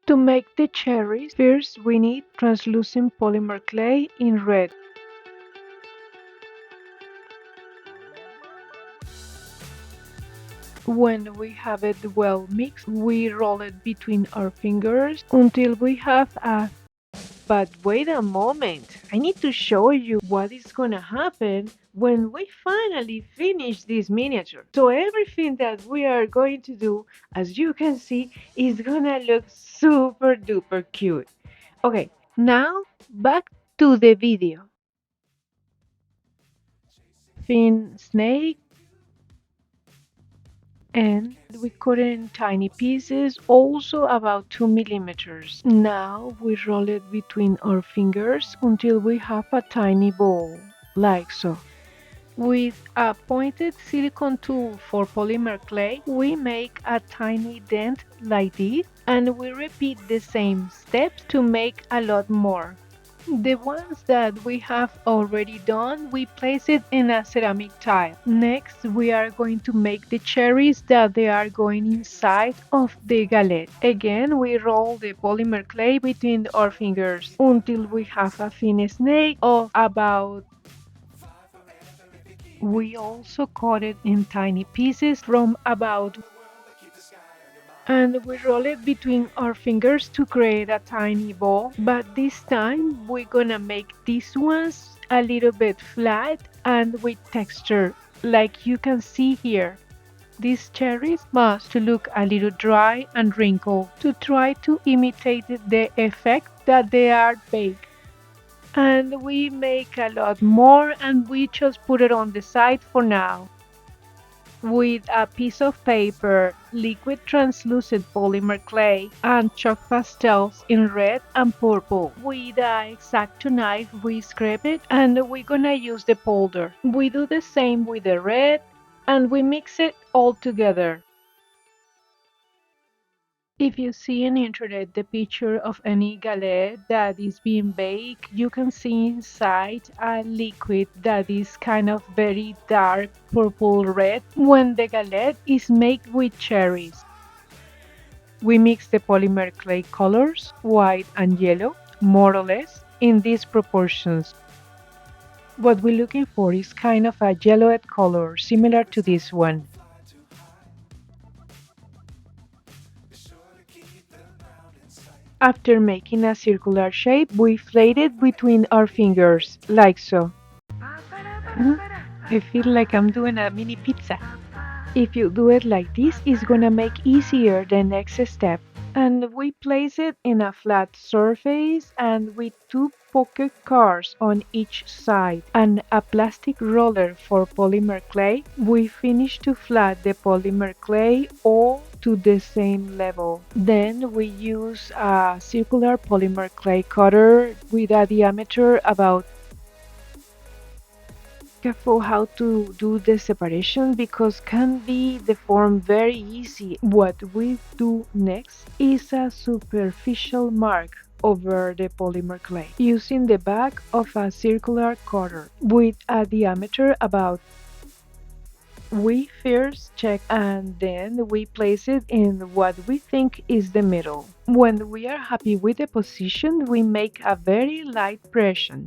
To make the cherries, first we need translucent polymer clay in red. When we have it well mixed, we roll it between our fingers until we have a... But wait a moment, I need to show you what is gonna happen when we finally finish this miniature. So everything that we are going to do, as you can see, is gonna look super duper cute. Okay, now back to the video. Thin snake, and we cut it in tiny pieces, also about 2 millimeters. Now we roll it between our fingers until we have a tiny ball, like so. With a pointed silicone tool for polymer clay, we make a tiny dent like this, and we repeat the same steps to make a lot more. The ones that we have already done, we place it in a ceramic tile. Next, we are going to make the cherries that they are going inside of the galette. Again, we roll the polymer clay between our fingers until we have a thin snake of about... We also cut it in tiny pieces from about... And we roll it between our fingers to create a tiny ball, but this time we're gonna make these ones a little bit flat and with texture, like you can see here. These cherries must look a little dry and wrinkled to try to imitate the effect that they are baked. And we make a lot more, and we just put it on the side for now. With a piece of paper, liquid translucent polymer clay, and chalk pastels in red and purple. With an X-Acto knife, we scrape it, and we're gonna use the powder. We do the same with the red, and we mix it all together. If you see in internet the picture of any galette that is being baked, you can see inside a liquid that is kind of very dark purple red when the galette is made with cherries. We mix the polymer clay colors, white and yellow, more or less, in these proportions. What we're looking for is kind of a yellowed color, similar to this one. After making a circular shape, we flat it between our fingers, like so. I feel like I'm doing a mini pizza. If you do it like this, it's gonna make easier the next step. And we place it in a flat surface and with two pocket cars on each side and a plastic roller for polymer clay, we finish to flat the polymer clay all to the same level. Then we use a circular polymer clay cutter with a diameter about... Careful how to do the separation because can be deformed very easy. What we do next is a superficial mark over the polymer clay using the back of a circular cutter with a diameter about... We first check and then we place it in what we think is the middle. When we are happy with the position, we make a very light pressure.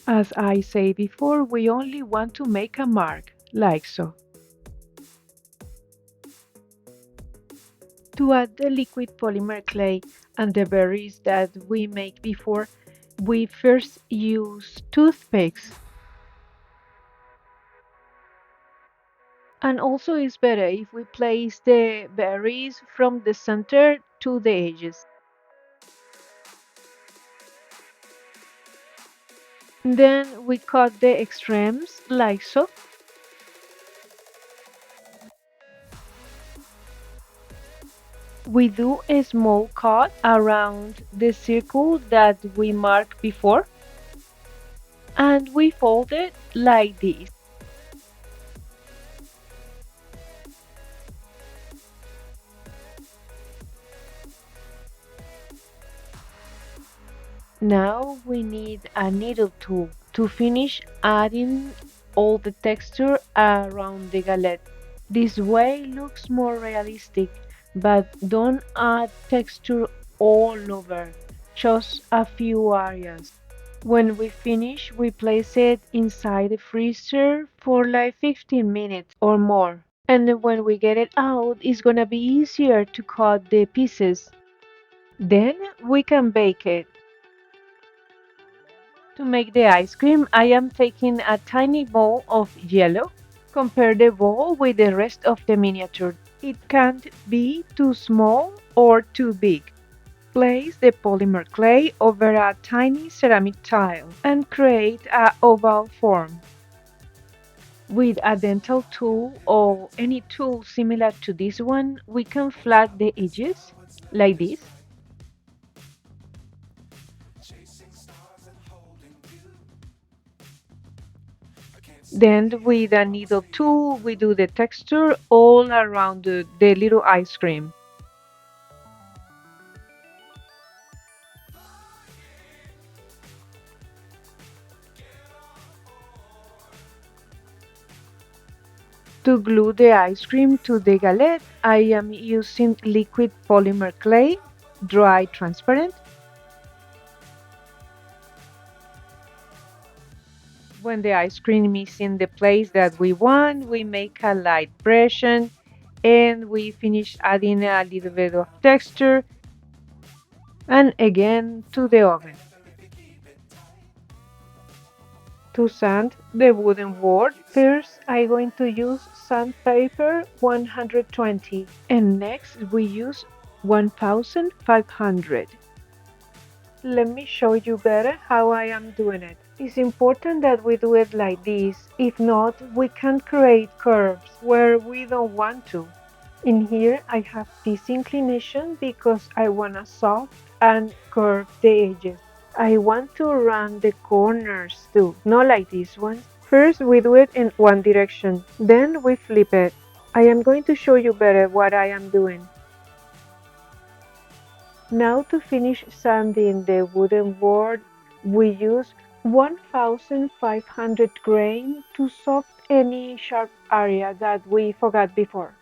As I said before, we only want to make a mark, like so. To add the liquid polymer clay and the berries that we made before, we first use toothpicks. And also it's better if we place the berries from the center to the edges. Then we cut the extremes like so. We do a small cut around the circle that we marked before and we fold it like this. Now we need a needle tool to finish adding all the texture around the galette. This way looks more realistic, but don't add texture all over, just a few areas. When we finish, we place it inside the freezer for like 15 minutes or more. And then when we get it out, it's gonna be easier to cut the pieces. Then we can bake it. To make the ice cream, I am taking a tiny bowl of yellow. Compare the bowl with the rest of the miniature. It can't be too small or too big. Place the polymer clay over a tiny ceramic tile and create a oval form. With a dental tool or any tool similar to this one, we can flat the edges like this. Then with a needle tool, we do the texture all around the little ice cream. To glue the ice cream to the galette, I am using liquid polymer clay, dry transparent. When the ice cream is in the place that we want, we make a light pressure and we finish adding a little bit of texture and again to the oven. To sand the wooden board, first I'm going to use sandpaper 120 and next we use 1500. Let me show you better how I am doing it. It's important that we do it like this. If not, we can create curves where we don't want to. In here, I have this inclination because I want to soft and curve the edges. I want to run the corners too, not like this one. First, we do it in one direction, then we flip it. I am going to show you better what I am doing. Now to finish sanding the wooden board, we use 1500 grain to soft any sharp area that we forgot before.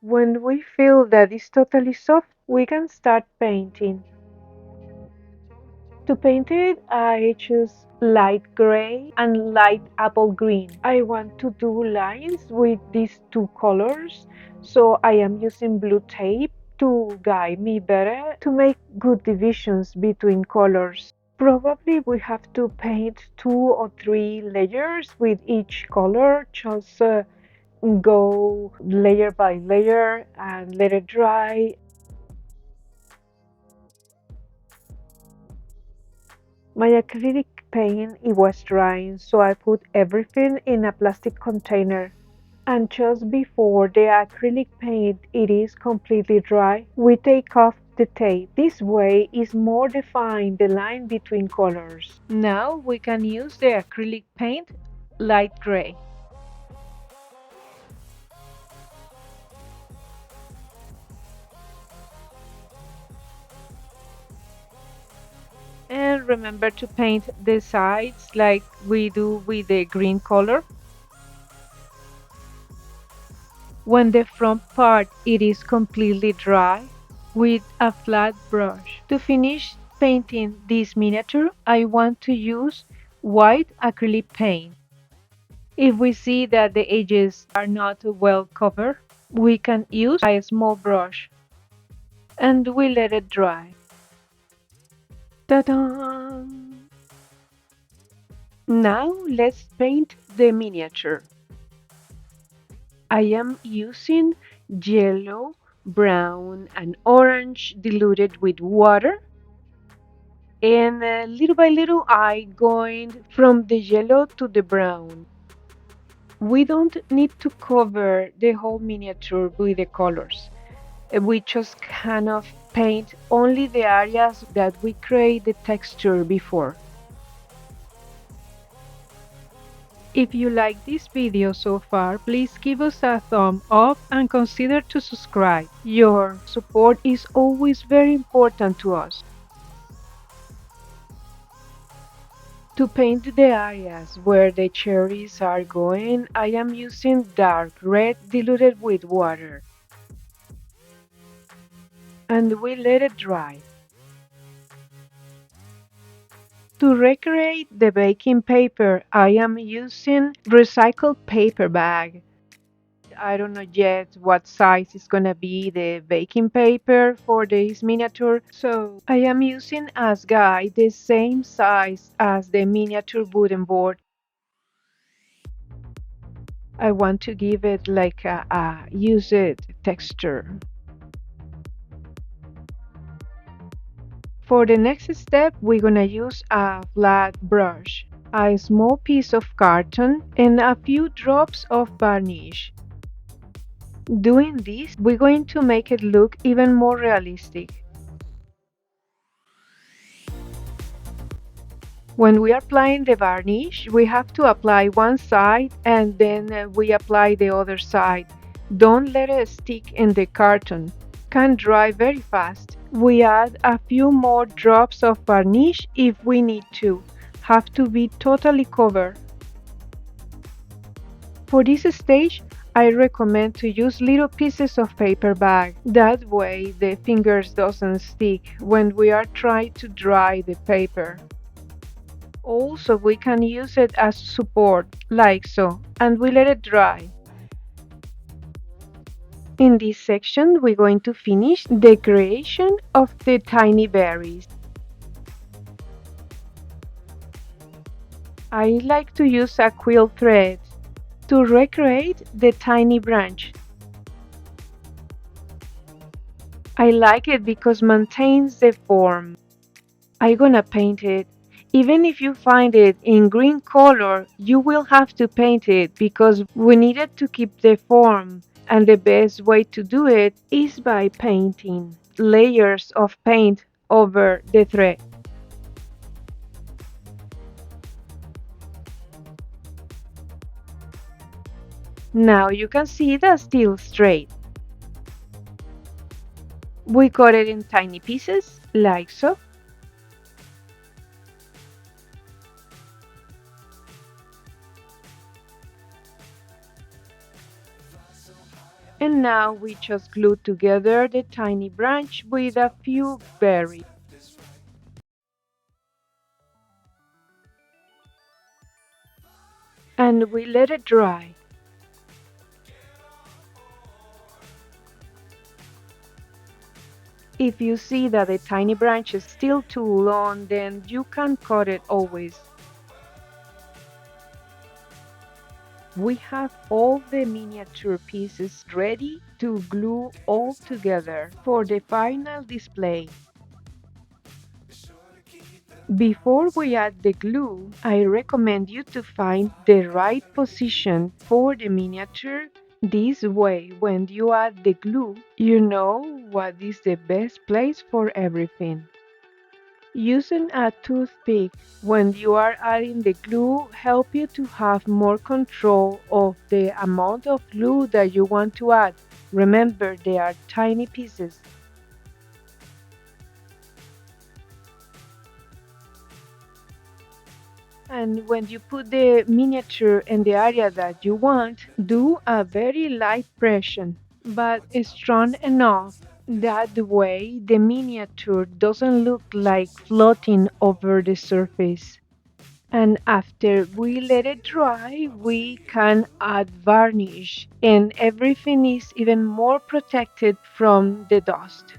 When we feel that it's totally soft, we can start painting. To paint it, I choose light gray and light apple green. I want to do lines with these two colors, so I am using blue tape to guide me better to make good divisions between colors. Probably we have to paint 2 or 3 layers with each color, just go layer by layer and let it dry. My acrylic paint it was drying, so I put everything in a plastic container. And just before the acrylic paint it is completely dry, we take off the tape. This way is more defined the line between colors. Now we can use the acrylic paint light gray. And remember to paint the sides like we do with the green color. When the front part it is completely dry, with a flat brush. To finish painting this miniature, I want to use white acrylic paint. If we see that the edges are not well covered, we can use a small brush and we let it dry. Ta-da! Now let's paint the miniature. I am using yellow, brown, and orange diluted with water. And little by little, I going from the yellow to the brown. We don't need to cover the whole miniature with the colors. We just kind of paint only the areas that we create the texture before. If you like this video so far, please give us a thumb up and consider to subscribe. Your support is always very important to us. To paint the areas where the cherries are going, I am using dark red diluted with water. and we let it dry. To recreate the baking paper, I am using recycled paper bag. I don't know yet what size is gonna be the baking paper for this miniature, so I am using as guide the same size as the miniature wooden board. I want to give it like a used texture. For the next step, we're gonna use a flat brush, a small piece of carton, and a few drops of varnish. Doing this, we're going to make it look even more realistic. When we are applying the varnish, we have to apply one side and then we apply the other side. Don't let it stick in the carton. Can dry very fast. We add a few more drops of varnish if we need to. Have to be totally covered. For this stage, I recommend to use little pieces of paper bag. That way the fingers doesn't stick when we are trying to dry the paper. Also, we can use it as support, like so, and we let it dry. In this section, we're going to finish the creation of the tiny berries. I like to use a quilt thread to recreate the tiny branch. I like it because it maintains the form. I'm gonna paint it. Even if you find it in green color, you will have to paint it because we needed to keep the form, and the best way to do it is by painting layers of paint over the thread. Now you can see that's still straight. We cut it in tiny pieces, like so. And now we just glue together the tiny branch with a few berries. And we let it dry. If you see that the tiny branch is still too long, then you can cut it always. We have all the miniature pieces ready to glue all together for the final display. Before we add the glue, I recommend you to find the right position for the miniature. This way, when you add the glue, you know what is the best place for everything. Using a toothpick when you are adding the glue helps you to have more control of the amount of glue that you want to add. Remember, they are tiny pieces. And when you put the miniature in the area that you want, do a very light pressure, but strong enough. That way, the miniature doesn't look like floating over the surface. And after we let it dry, we can add varnish, and everything is even more protected from the dust.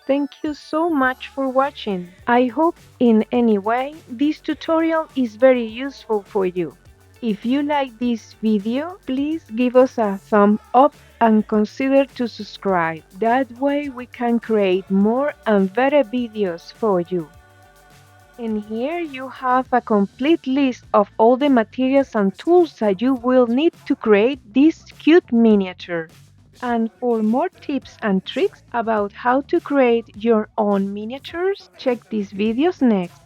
Thank you so much for watching. I hope in any way this tutorial is very useful for you. If you like this video, please give us a thumb up and consider to subscribe. That way we can create more and better videos for you. And here you have a complete list of all the materials and tools that you will need to create this cute miniature. And for more tips and tricks about how to create your own miniatures, check these videos next.